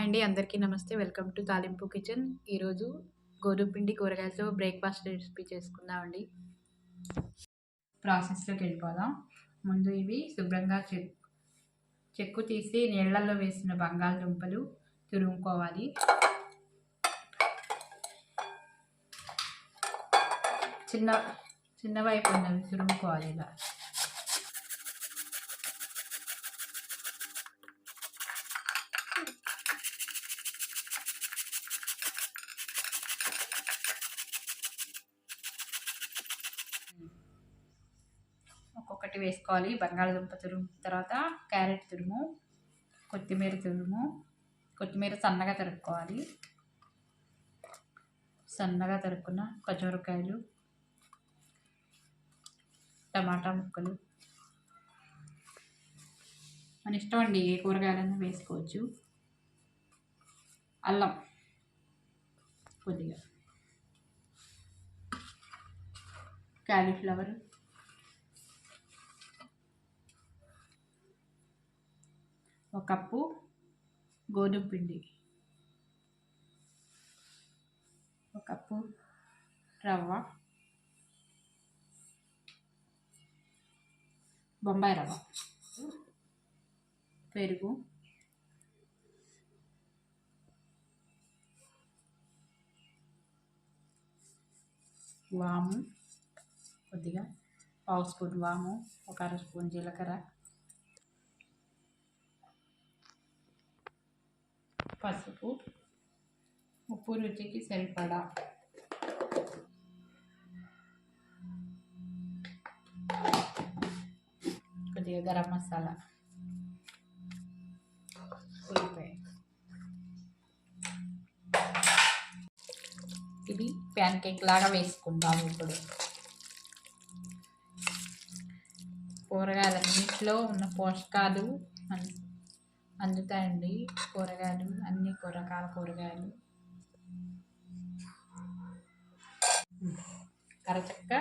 Hi అండి. అందరికీ నమస్తే. వెల్కమ్ టు తాలింపు కిచెన్. ఈరోజు గోధుమ పిండి కూరగాయలతో బ్రేక్‌ఫాస్ట్ రెసిపీ చేసుకుందామండి. ప్రాసెస్‌లోకి వెళ్ళిపోదాం. ముందు ఇవి శుభ్రంగా చెక్కు తీసి నీళ్ళల్లో వేసిన బంగాళదుంపలు తురుముకోవాలి. చిన్న వైపు ఉన్నవి తురుముకోవాలి ఇలా. ఒక్కొక్కటి వేసుకోవాలి. బంగాళదుంప తురుము, తర్వాత క్యారెట్ తురుము, కొత్తిమీర సన్నగా తరుక్కోవాలి. సన్నగా తరుక్కున్న పచ్చిమిరపకాయలు, టమాటా ముక్కలు, మన ఇష్టం అండి, ఏ కూరగాయలైనా వేసుకోవచ్చు. అల్లం కొద్దిగా, క్యాలీఫ్లవర్, ఒక కప్పు గోధుమ పిండి, ఒక కప్పు రవ్వ, బొంబాయి రవ్వ, పెరుగు, వాము కొద్దిగా, పావు స్పూన్ వాము, ఒక అర స్పూన్ జీలకర్ర, పసుపు, ఉప్పు రుచికి సరిపడా, కొద్దిగా గరం మసాలా, ఉల్లిపాయ. ఇది ప్యాన్ కేక్ లాగా వేసుకుందాం. ఇప్పుడు కూరగాయలన్నింటిలో ఉన్న పోషకాలు అందుతాయండి. కూరగాయలు, అన్ని రకాల కూరగాయలు కరచక్క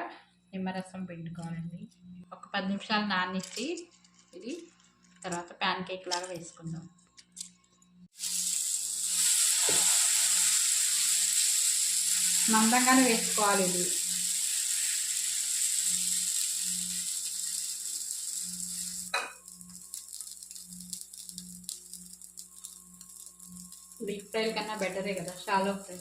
నిమ్మరసం పిండుకోవాలండి. ఒక 10 నిమిషాలు నాననిచ్చి ఇది తర్వాత ప్యాన్ కేక్ లాగా వేసుకుందాం. మందంగానే వేసుకోవాలి. ఇది డీప్ ఫ్రైల కన్నా బెటరే కదా, షాలో ఫ్రై.